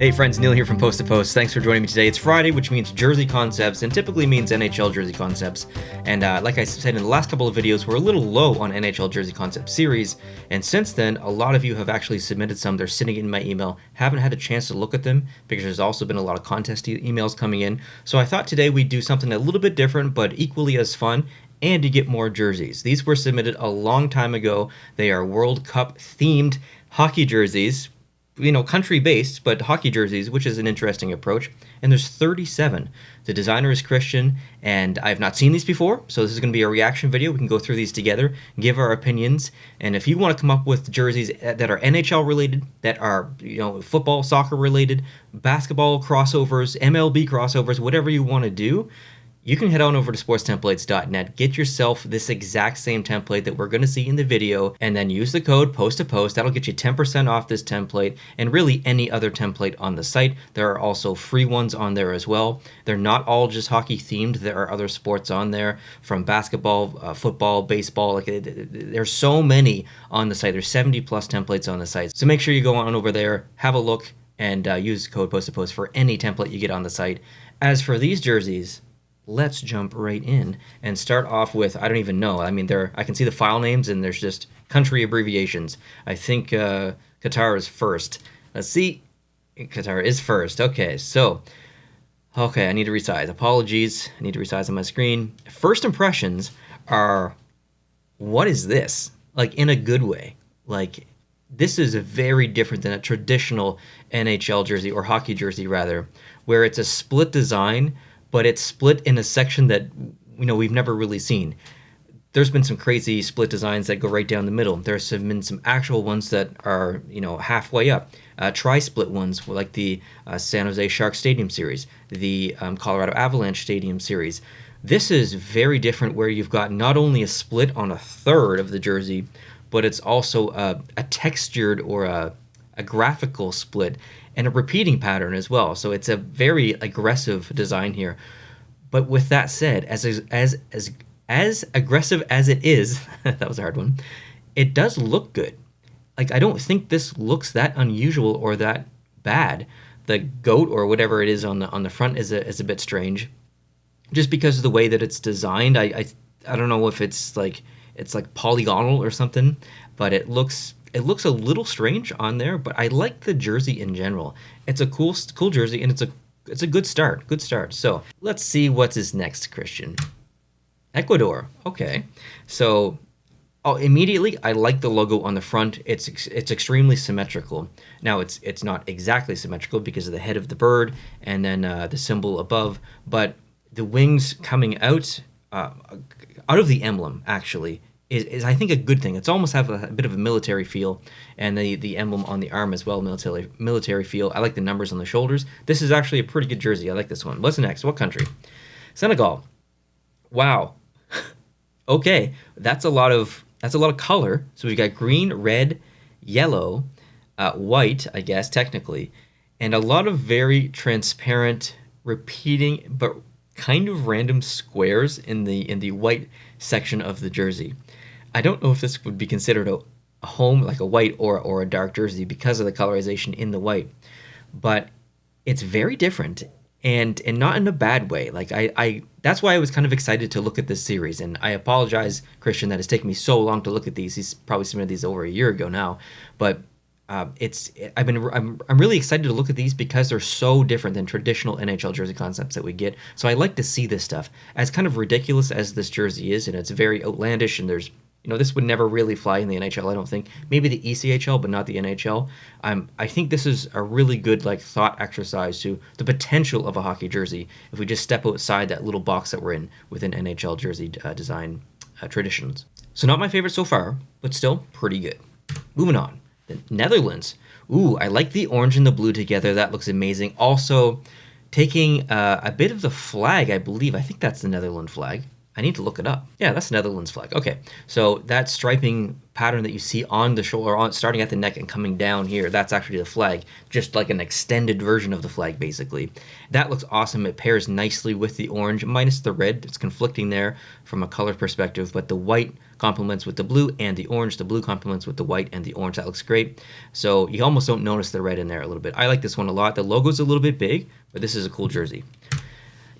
Hey friends, Neil here from Post to Post. Thanks for joining me today. It's Friday, which means Jersey Concepts, and typically means NHL Jersey Concepts. And like I said in the last couple of videos, we're a little low on NHL Jersey Concept series. And since then, a lot of you have actually submitted some. They're sitting in my email. Haven't had a chance to look at them because there's also been a lot of contest emails coming in. So I thought today we'd do something a little bit different, but equally as fun, and to get more jerseys. These were submitted a long time ago. They are World Cup themed hockey jerseys. Country-based, but hockey jerseys, which is an interesting approach. And there's 37. The designer is Christian, and I've not seen these before, so this is going to be a reaction video. We can go through these together, give our opinions, and if you want to come up with jerseys that are NHL-related, that are, football, soccer-related, basketball crossovers, MLB crossovers, whatever you want to do, you can head on over to sportstemplates.net, get yourself this exact same template that we're going to see in the video, and then use the code POST2POST. That'll get you 10% off this template and really any other template on the site. There are also free ones on there as well. They're not all just hockey themed. There are other sports on there, from basketball, football, baseball. There's so many on the site. There's 70 plus templates on the site. So make sure you go on over there, have a look, and use code POST2POST for any template you get on the site. As for these jerseys, let's jump right in and start off with, I don't even know. I mean, I can see the file names and there's just country abbreviations. I think Qatar is first. Let's see. Qatar is first. Okay, I need to resize. Apologies. I need to resize on my screen. First impressions are, what is this? Like, in a good way. Like, this is very different than a traditional NHL jersey, or hockey jersey rather, where it's a split design, but it's split in a section that we've never really seen. There's been some crazy split designs that go right down the middle. There's been some actual ones that are halfway up. Tri-split ones like the San Jose Sharks Stadium series, the Colorado Avalanche Stadium series. This is very different, where you've got not only a split on a third of the jersey, but it's also a textured or a graphical split and a repeating pattern as well. So it's a very aggressive design here. But with that said, as aggressive as it is, that was a hard one, it does look good. Like, I don't think this looks that unusual or that bad. The goat or whatever it is on the front is a bit strange, just because of the way that it's designed. I don't know if it's like polygonal or something, but it looks a little strange on there. But I like the jersey in general. It's a cool jersey, and it's a good start. So let's see what is next, Christian. Ecuador. Okay, so immediately I like the logo on the front. It's extremely symmetrical. Now it's not exactly symmetrical because of the head of the bird and then the symbol above, but the wings coming out of the emblem actually is I think a good thing. It's almost have a bit of a military feel, and the emblem on the arm as well, military feel. I like the numbers on the shoulders. This is actually a pretty good jersey. I like this one. What's next? What country? Senegal. Wow. Okay, that's a lot of color. So we've got green, red, yellow, white, I guess technically, and a lot of very transparent, repeating but kind of random squares in the white section of the jersey. I don't know if this would be considered a home, like a white or a dark jersey, because of the colorization in the white, but it's very different, and not in a bad way. Like, I that's why I was kind of excited to look at this series, and I apologize, Christian, that it's taken me so long to look at these. He's probably submitted these over a year ago now, but I'm really excited to look at these because they're so different than traditional NHL jersey concepts that we get. So I like to see this stuff. As kind of ridiculous as this jersey is, and it's very outlandish, and there's this would never really fly in the NHL, I don't think. Maybe the ECHL, but not the NHL. I think this is a really good thought exercise to the potential of a hockey jersey if we just step outside that little box that we're in within NHL jersey design traditions. So not my favorite so far, but still pretty good. Moving on. The Netherlands. Ooh, I like the orange and the blue together. That looks amazing. Also, taking a bit of the flag, I think that's the Netherlands flag. I need to look it up. Yeah, that's Netherlands flag. Okay, so that striping pattern that you see on the shoulder, starting at the neck and coming down here, that's actually the flag, just like an extended version of the flag, basically. That looks awesome. It pairs nicely with the orange, minus the red. It's conflicting there from a color perspective, but the white complements with the blue and the orange. The blue complements with the white and the orange. That looks great. So you almost don't notice the red in there a little bit. I like this one a lot. The logo's a little bit big, but this is a cool jersey.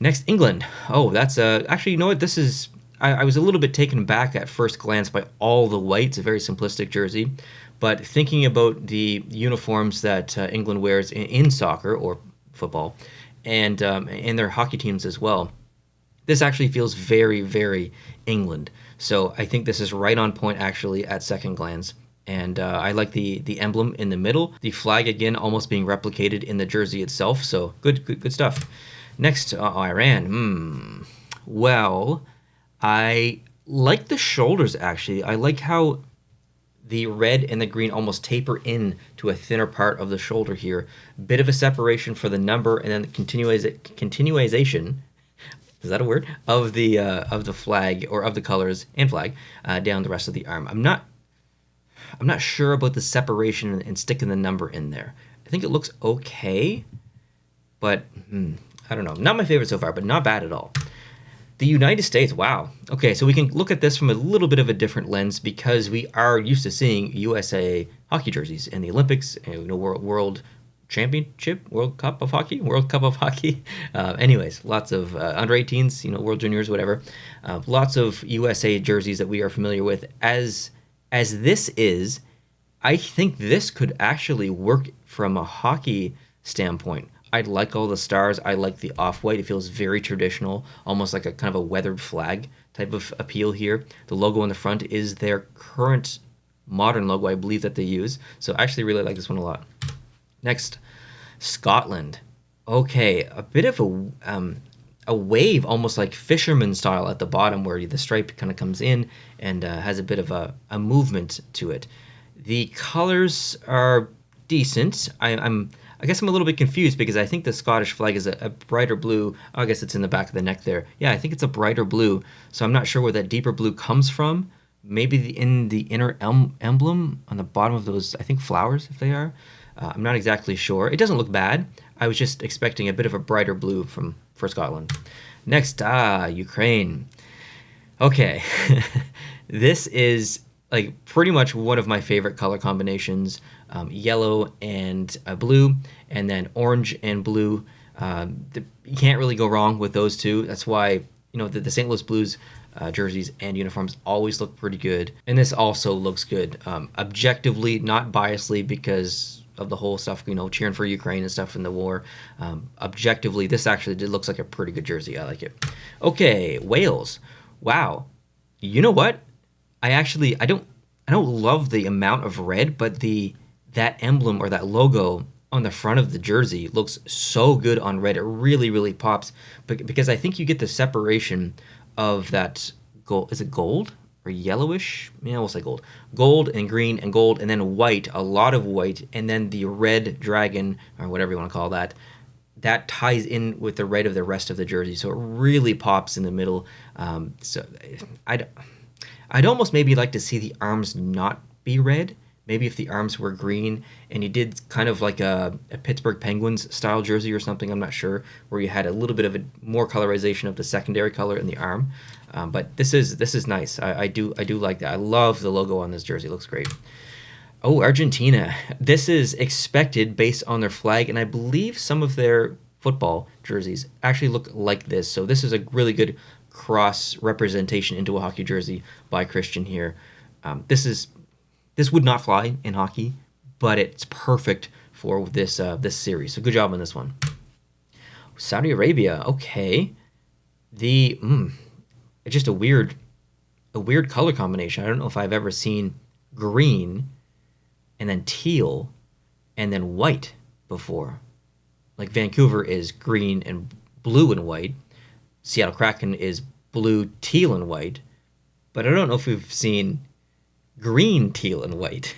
Next, England. Oh, that's actually, you know what? This is, I was a little bit taken back at first glance by all the white. It's a very simplistic jersey. But thinking about the uniforms that England wears in soccer or football and their hockey teams as well, this actually feels very, very England. So I think this is right on point, actually, at second glance. And I like the emblem in the middle. The flag, again, almost being replicated in the jersey itself. So good stuff. Next, Iran. Well, I like the shoulders, actually. I like how the red and the green almost taper in to a thinner part of the shoulder here. Bit of a separation for the number, and then the continuization, is that a word? Of the flag, or of the colors and flag, down the rest of the arm. I'm not sure about the separation and sticking the number in there. I think it looks okay, but I don't know. Not my favorite so far, but not bad at all. The United States, wow. Okay, so we can look at this from a little bit of a different lens because we are used to seeing USA hockey jerseys in the Olympics, World Championship, World Cup of Hockey. Anyways, lots of under 18s, World Juniors, whatever. Lots of USA jerseys that we are familiar with. As this is, I think this could actually work from a hockey standpoint. I like all the stars. I like the off-white. It feels very traditional, almost like a kind of a weathered flag type of appeal here. The logo on the front is their current modern logo, I believe, that they use. So I actually really like this one a lot. Next, Scotland. Okay, a bit of a wave, almost like fisherman style at the bottom, where the stripe kind of comes in and has a bit of a movement to it. The colors are decent. I guess I'm a little bit confused because I think the Scottish flag is a brighter blue. Oh, I guess it's in the back of the neck there. Yeah, I think it's a brighter blue. So I'm not sure where that deeper blue comes from. Maybe in the inner emblem on the bottom of those, I think, flowers, if they are. I'm not exactly sure. It doesn't look bad. I was just expecting a bit of a brighter blue for Scotland. Next, Ukraine. Okay, this is like pretty much one of my favorite color combinations. Yellow and blue, and then orange and blue. You can't really go wrong with those two. That's why the St. Louis Blues jerseys and uniforms always look pretty good, and this also looks good. Objectively, not biasly, because of the whole stuff, cheering for Ukraine and stuff in the war. Objectively, this actually looks like a pretty good jersey. I like it. Okay, Wales. Wow. You know what? I don't love the amount of red, but that emblem or that logo on the front of the jersey looks so good on red. It really, really pops, because I think you get the separation of that gold. Is it gold or yellowish? Yeah, we'll say gold. Gold and green and gold, and then white, a lot of white, and then the red dragon, or whatever you want to call that, that ties in with the red of the rest of the jersey. So it really pops in the middle. So I'd almost maybe like to see the arms not be red. Maybe if the arms were green and you did kind of like a Pittsburgh Penguins style jersey or something, I'm not sure, where you had a little bit of a more colorization of the secondary color in the arm. But this is nice. I do like that. I love the logo on this jersey. It looks great. Oh, Argentina. This is expected based on their flag, and I believe some of their football jerseys actually look like this. So this is a really good cross representation into a hockey jersey by Christian here. This would not fly in hockey, but it's perfect for this series. So good job on this one. Saudi Arabia, okay. It's just a weird color combination. I don't know if I've ever seen green and then teal and then white before. Like Vancouver is green and blue and white. Seattle Kraken is blue, teal, and white. But I don't know if we've seen green, teal, and white.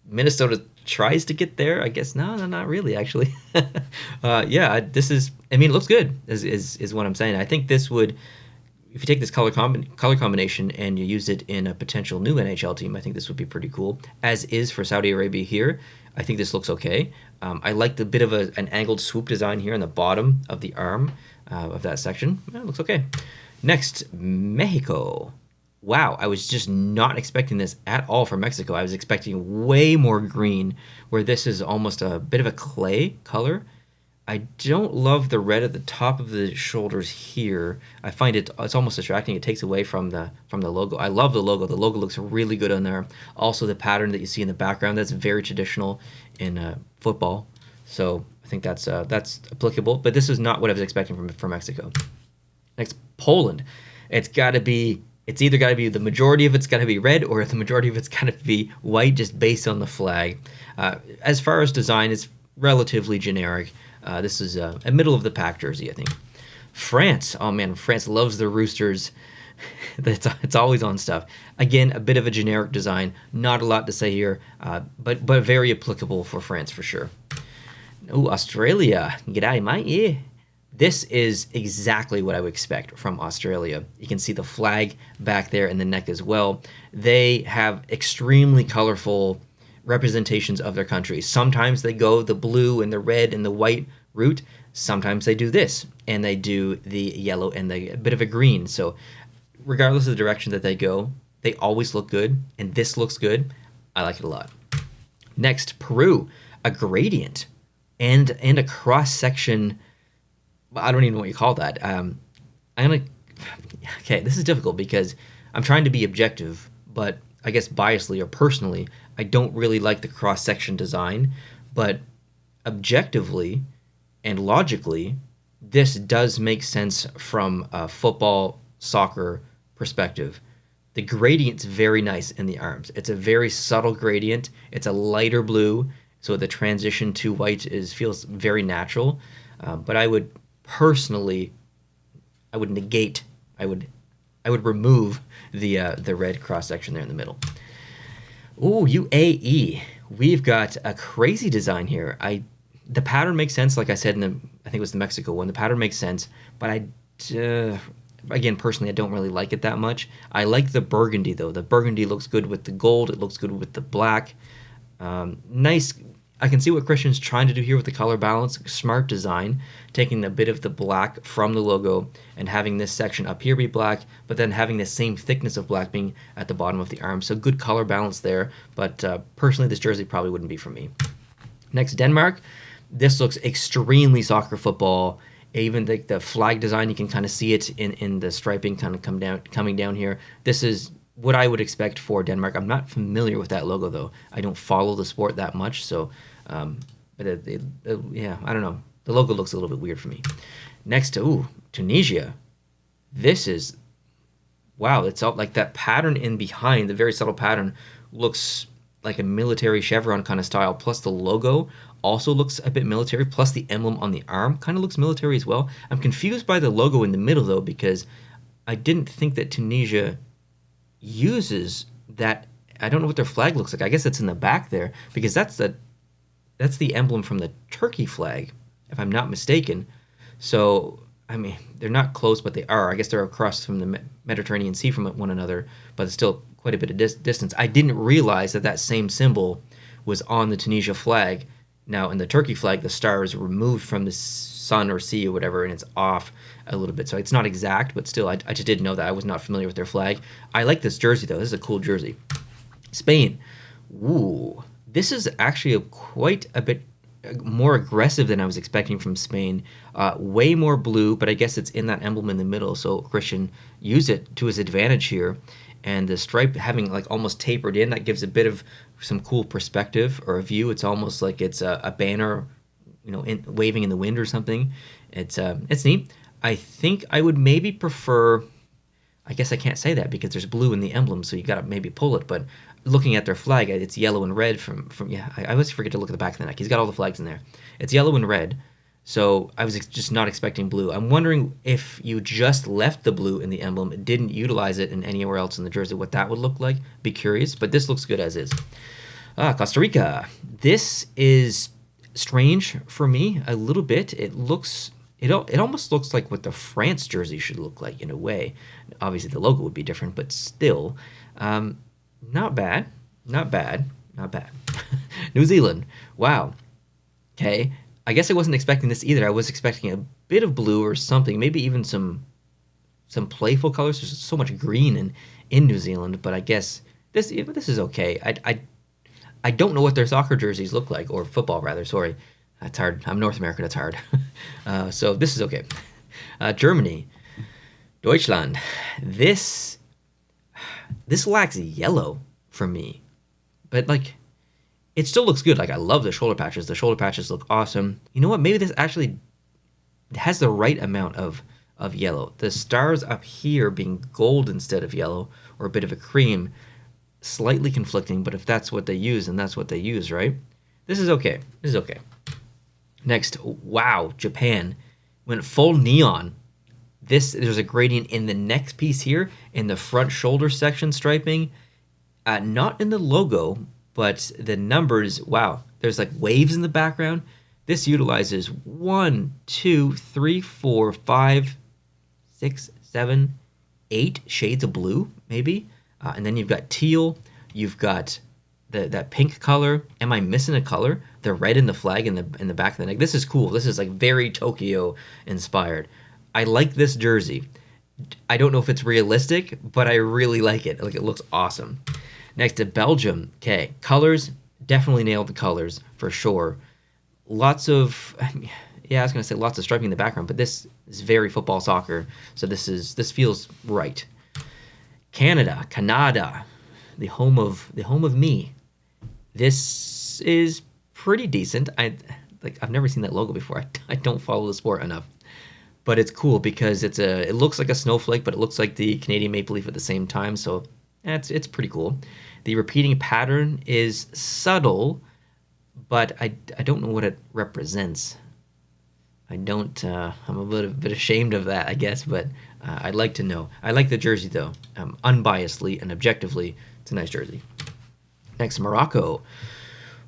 Minnesota tries to get there. I guess no, not really, actually. Yeah, it looks good, is what I'm saying. I think this would if you take this color combination and you use it in a potential new NHL team, I think this would be pretty cool. As is for Saudi Arabia here, I think this looks okay. I like the bit of an angled swoop design here on the bottom of the arm of that section. It looks okay. Next, Mexico. Wow, I was just not expecting this at all for Mexico. I was expecting way more green, where this is almost a bit of a clay color. I don't love the red at the top of the shoulders here. I find it's almost distracting. It takes away from the logo. I love the logo. The logo looks really good on there. Also, the pattern that you see in the background, that's very traditional in football. So I think that's applicable. But this is not what I was expecting from Mexico. Next, Poland. It's either got to be the majority of it's got to be red, or the majority of it's got to be white, just based on the flag. As far as design, it's relatively generic. This is a middle of the pack jersey, I think. France. Oh man, France loves the Roosters. It's always on stuff. Again, a bit of a generic design. Not a lot to say here, but very applicable for France for sure. Oh, Australia. G'day, mate. Yeah. This is exactly what I would expect from Australia. You can see the flag back there in the neck as well. They have extremely colorful representations of their country. Sometimes they go the blue and the red and the white route. Sometimes they do this, and they do the yellow and a bit of a green. So regardless of the direction that they go, they always look good, and this looks good. I like it a lot. Next, Peru. A gradient and a cross-section. I don't even know what you call that. Okay, this is difficult because I'm trying to be objective, but I guess biasly or personally, I don't really like the cross-section design, but objectively and logically, this does make sense from a football, soccer perspective. The gradient's very nice in the arms. It's a very subtle gradient. It's a lighter blue, so the transition to white feels very natural. But I would personally, I would remove the red cross section there in the middle. Ooh, UAE. We've got a crazy design here. The pattern makes sense, like I said I think it was the Mexico one. The pattern makes sense, but again, personally, I don't really like it that much. I like the burgundy though. The burgundy looks good with the gold. It looks good with the black. Nice. I can see what Christian's trying to do here with the color balance. Smart design, taking a bit of the black from the logo and having this section up here be black, but then having the same thickness of black being at the bottom of the arm. So good color balance there, but personally this jersey probably wouldn't be for me. Next, Denmark. This looks extremely soccer football. Even the flag design, you can kind of see it in the striping kind of coming down here. This is what I would expect for Denmark. I'm not familiar with that logo though. I don't follow the sport that much, so yeah, I don't know. The logo looks a little bit weird for me. Next, Tunisia. This is, wow, it's all like that pattern in behind, the very subtle pattern looks like a military chevron kind of style, plus the logo also looks a bit military, plus the emblem on the arm kind of looks military as well. I'm confused by the logo in the middle though, because I didn't think that Tunisia uses that. I don't know what their flag looks like. I guess it's in the back there, because that's the emblem from the Turkey flag, if I'm not mistaken. So, I mean, they're not close, but they are. I guess they're across from the Mediterranean Sea from one another, but it's still quite a bit of distance. I didn't realize that same symbol was on the Tunisia flag. Now, in the Turkey flag, the star is removed from the sun or sea or whatever, and it's off a little bit. So it's not exact, but still, I just didn't know that. I was not familiar with their flag. I like this jersey, though. This is a cool jersey. Spain. Ooh. This is actually quite a bit more aggressive than I was expecting from Spain. Way more blue, but I guess it's in that emblem in the middle, so Christian used it to his advantage here. And the stripe having like almost tapered in, that gives a bit of some cool perspective or a view. It's almost like it's a banner, waving in the wind or something. It's neat. I think I would maybe prefer, I guess I can't say that because there's blue in the emblem, so you gotta maybe pull it, but looking at their flag, it's yellow and red from I always forget to look at the back of the neck. He's got all the flags in there. It's yellow and red, so I was just not expecting blue. I'm wondering if you just left the blue in the emblem, didn't utilize it in anywhere else in the jersey, what that would look like. Be curious, but this looks good as is. Costa Rica. This is strange for me a little bit. It looks it almost looks like what the France jersey should look like in a way. Obviously, the logo would be different, but still, not bad, not bad, not bad. New Zealand, wow. Okay, I guess I wasn't expecting this either. I was expecting a bit of blue or something, maybe even some playful colors. There's so much green in New Zealand, but I guess this is okay. I don't know what their soccer jerseys look like, or football rather. Sorry, that's hard. I'm North America. That's hard. So this is okay. Germany, Deutschland. This lacks yellow for me, but like it still looks good. Like I love the shoulder patches. The shoulder patches look awesome. You know what? Maybe this actually has the right amount of yellow. The stars up here being gold instead of yellow, or a bit of a cream, slightly conflicting, but if that's what they use, then that's what they use, right? This is okay. This is okay. Next, wow, Japan went full neon. There's a gradient in the neck piece here, in the front shoulder section striping, not in the logo, but the numbers. Wow, there's like waves in the background. This utilizes 1, 2, 3, 4, 5, 6, 7, 8 shades of blue, maybe. And then you've got teal. You've got that pink color. Am I missing a color? The red in the flag in the back of the neck. This is cool. This is like very Tokyo inspired. I like this jersey. I don't know if it's realistic, but I really like it. Like it looks awesome. Next to Belgium. Okay, colors, definitely nailed the colors for sure. Lots of, yeah, I was gonna say lots of striping in the background, but this is very football soccer, so this feels right. Canada, the home of me. This is pretty decent. I've never seen that logo before. I don't follow the sport enough, but it's cool because it looks like a snowflake, but it looks like the Canadian maple leaf at the same time. So it's pretty cool. The repeating pattern is subtle, but I don't know what it represents. I'm a bit ashamed of that, I guess, but I'd like to know. I like the jersey though, unbiasedly and objectively. It's a nice jersey. Next, Morocco.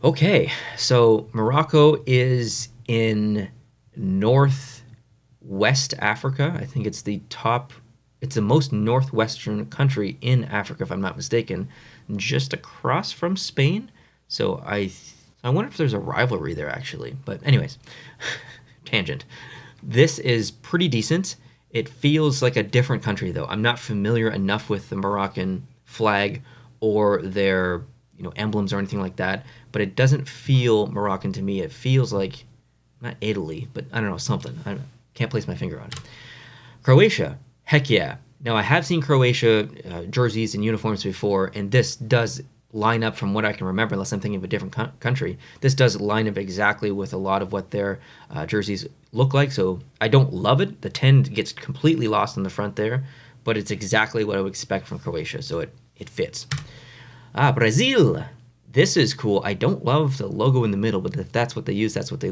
Okay, so Morocco is in northwest Africa. I think it's the most northwestern country in Africa, if I'm not mistaken, just across from Spain. So I wonder if there's a rivalry there, actually. But anyways, tangent. This is pretty decent. It feels like a different country, though. I'm not familiar enough with the Moroccan flag or their emblems or anything like that, but it doesn't feel Moroccan to me. It feels like, not Italy, but I don't know, something. I can't place my finger on it. Croatia, heck yeah. Now, I have seen Croatia jerseys and uniforms before, and this does line up from what I can remember, unless I'm thinking of a different country. This does line up exactly with a lot of what their jerseys look like, so I don't love it. The 10 gets completely lost in the front there, but it's exactly what I would expect from Croatia, so it fits. Brazil. This is cool. I don't love the logo in the middle, but if that's what they use, that's what they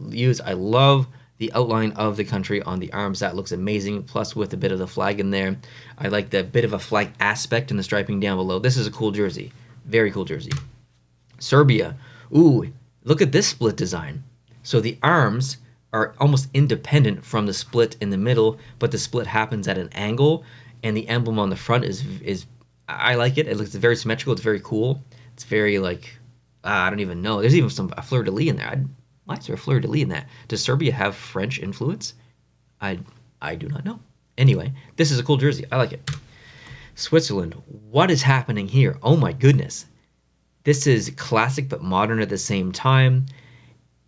use. I love the outline of the country on the arms. That looks amazing, plus with a bit of the flag in there. I like the bit of a flag aspect in the striping down below. This is a cool jersey. Very cool jersey. Serbia. Ooh, look at this split design. So the arms are almost independent from the split in the middle, but the split happens at an angle, and the emblem on the front is I like it. It looks very symmetrical. It's very cool. It's very like, I don't even know. There's even a fleur-de-lis in there. Why is there a fleur-de-lis in that? Does Serbia have French influence? I do not know. Anyway, this is a cool jersey. I like it. Switzerland. What is happening here? Oh my goodness. This is classic but modern at the same time.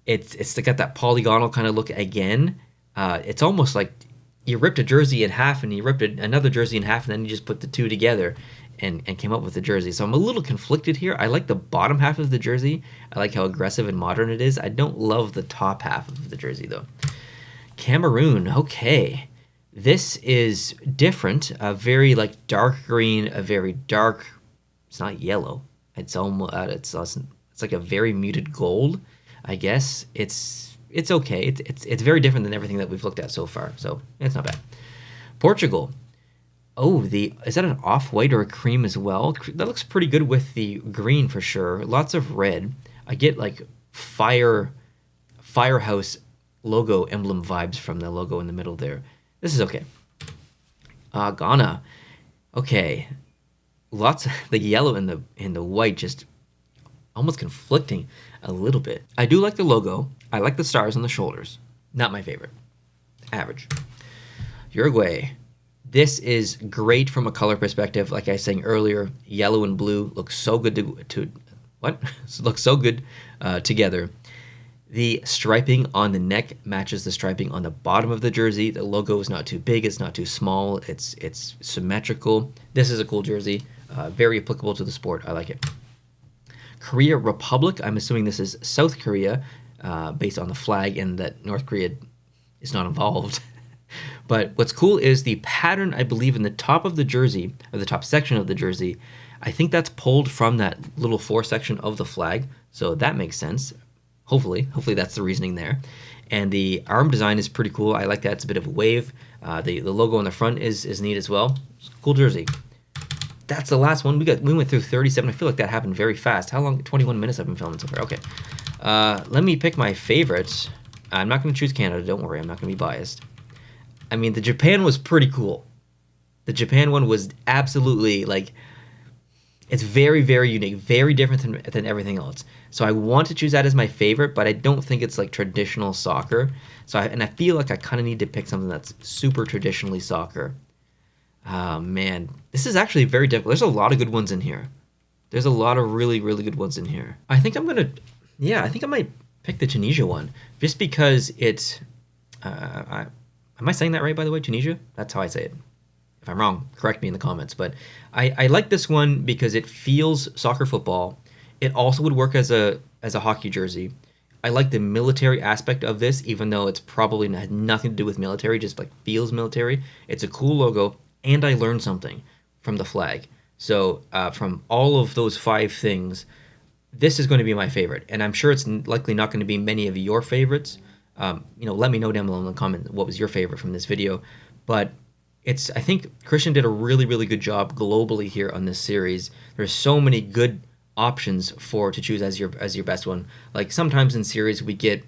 It's got that polygonal kind of look again. It's almost like you ripped a jersey in half and you ripped another jersey in half and then you just put the two together and came up with the jersey. So I'm a little conflicted here. I like the bottom half of the jersey. I like how aggressive and modern it is. I don't love the top half of the jersey though. Cameroon. Okay. This is different. A very like dark green, a very dark, it's not yellow. It's almost it's like a very muted gold, I guess. It's okay. It's very different than everything that we've looked at so far. So it's not bad. Portugal. Oh, is that an off-white or a cream as well? That looks pretty good with the green for sure. Lots of red. I get like firehouse logo emblem vibes from the logo in the middle there. This is okay. Ghana. Okay. Lots of the yellow and the white just almost conflicting a little bit. I do like the logo. I like the stars on the shoulders. Not my favorite. Average. Uruguay. This is great from a color perspective. Like I was saying earlier, yellow and blue look so good looks so good together. The striping on the neck matches the striping on the bottom of the jersey. The logo is not too big. It's not too small. It's symmetrical. This is a cool jersey. Very applicable to the sport. I like it. Korea Republic. I'm assuming this is South Korea, based on the flag, and that North Korea is not involved. But what's cool is the pattern, I believe, in the top of the jersey, or the top section of the jersey, I think that's pulled from that little fore section of the flag. So that makes sense. Hopefully that's the reasoning there. And the arm design is pretty cool. I like that. It's a bit of a wave. The logo on the front is neat as well. Cool jersey. That's the last one. We went through 37. I feel like that happened very fast. How long? 21 minutes I've been filming so far. Okay. Let me pick my favorites. I'm not going to choose Canada. Don't worry. I'm not going to be biased. I mean, the Japan was pretty cool. The Japan one was absolutely, like, it's very, very unique, very different than everything else. So I want to choose that as my favorite, but I don't think it's like traditional soccer. I feel like I kind of need to pick something that's super traditionally soccer. Man, this is actually very difficult. There's a lot of good ones in here. There's a lot of really, really good ones in here. I think I might pick the Tunisia one, just because it's, am I saying that right, by the way, Tunisia? That's how I say it. If I'm wrong, correct me in the comments. But I like this one because it feels soccer football. It also would work as a hockey jersey. I like the military aspect of this, even though it's probably had nothing to do with military, just like feels military. It's a cool logo, and I learned something from the flag. So from all of those 5 things, this is going to be my favorite. And I'm sure it's likely not going to be many of your favorites. Let me know down below in the comments what was your favorite from this video. But I think Christian did a really, really good job globally here on this series. There's so many good options to choose as your best one. Like sometimes in series we get,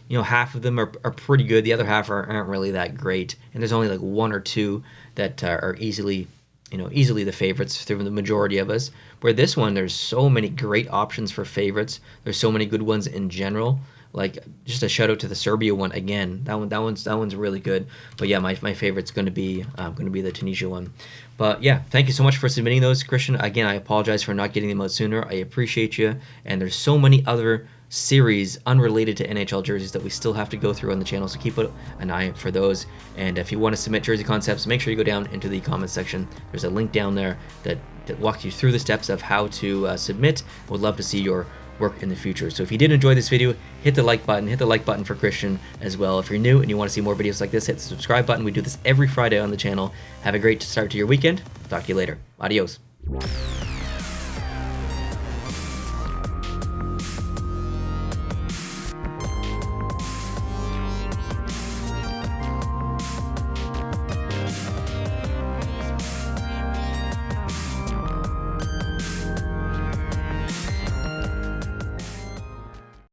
half of them are pretty good, the other half aren't really that great, and there's only like 1 or 2 that are easily the favorites through the majority of us. Where this one, there's so many great options for favorites. There's so many good ones in general. Like, just a shout out to the Serbia one again. That one's really good. But yeah, my favorite's going to be the Tunisia one. But yeah, thank you so much for submitting those, Christian. Again, I apologize for not getting them out sooner. I appreciate you. And there's so many other series unrelated to NHL jerseys that we still have to go through on the channel, so keep an eye out for those. And if you want to submit jersey concepts, make sure you go down into the comments section. There's a link down there that walks you through the steps of how to submit. Would love to see your work in the future. So if you did enjoy this video, hit the like button for Christian as well. If you're new and you want to see more videos like this, hit the subscribe button. We do this every Friday on the channel. Have a great start to your weekend. Talk to you later. Adios.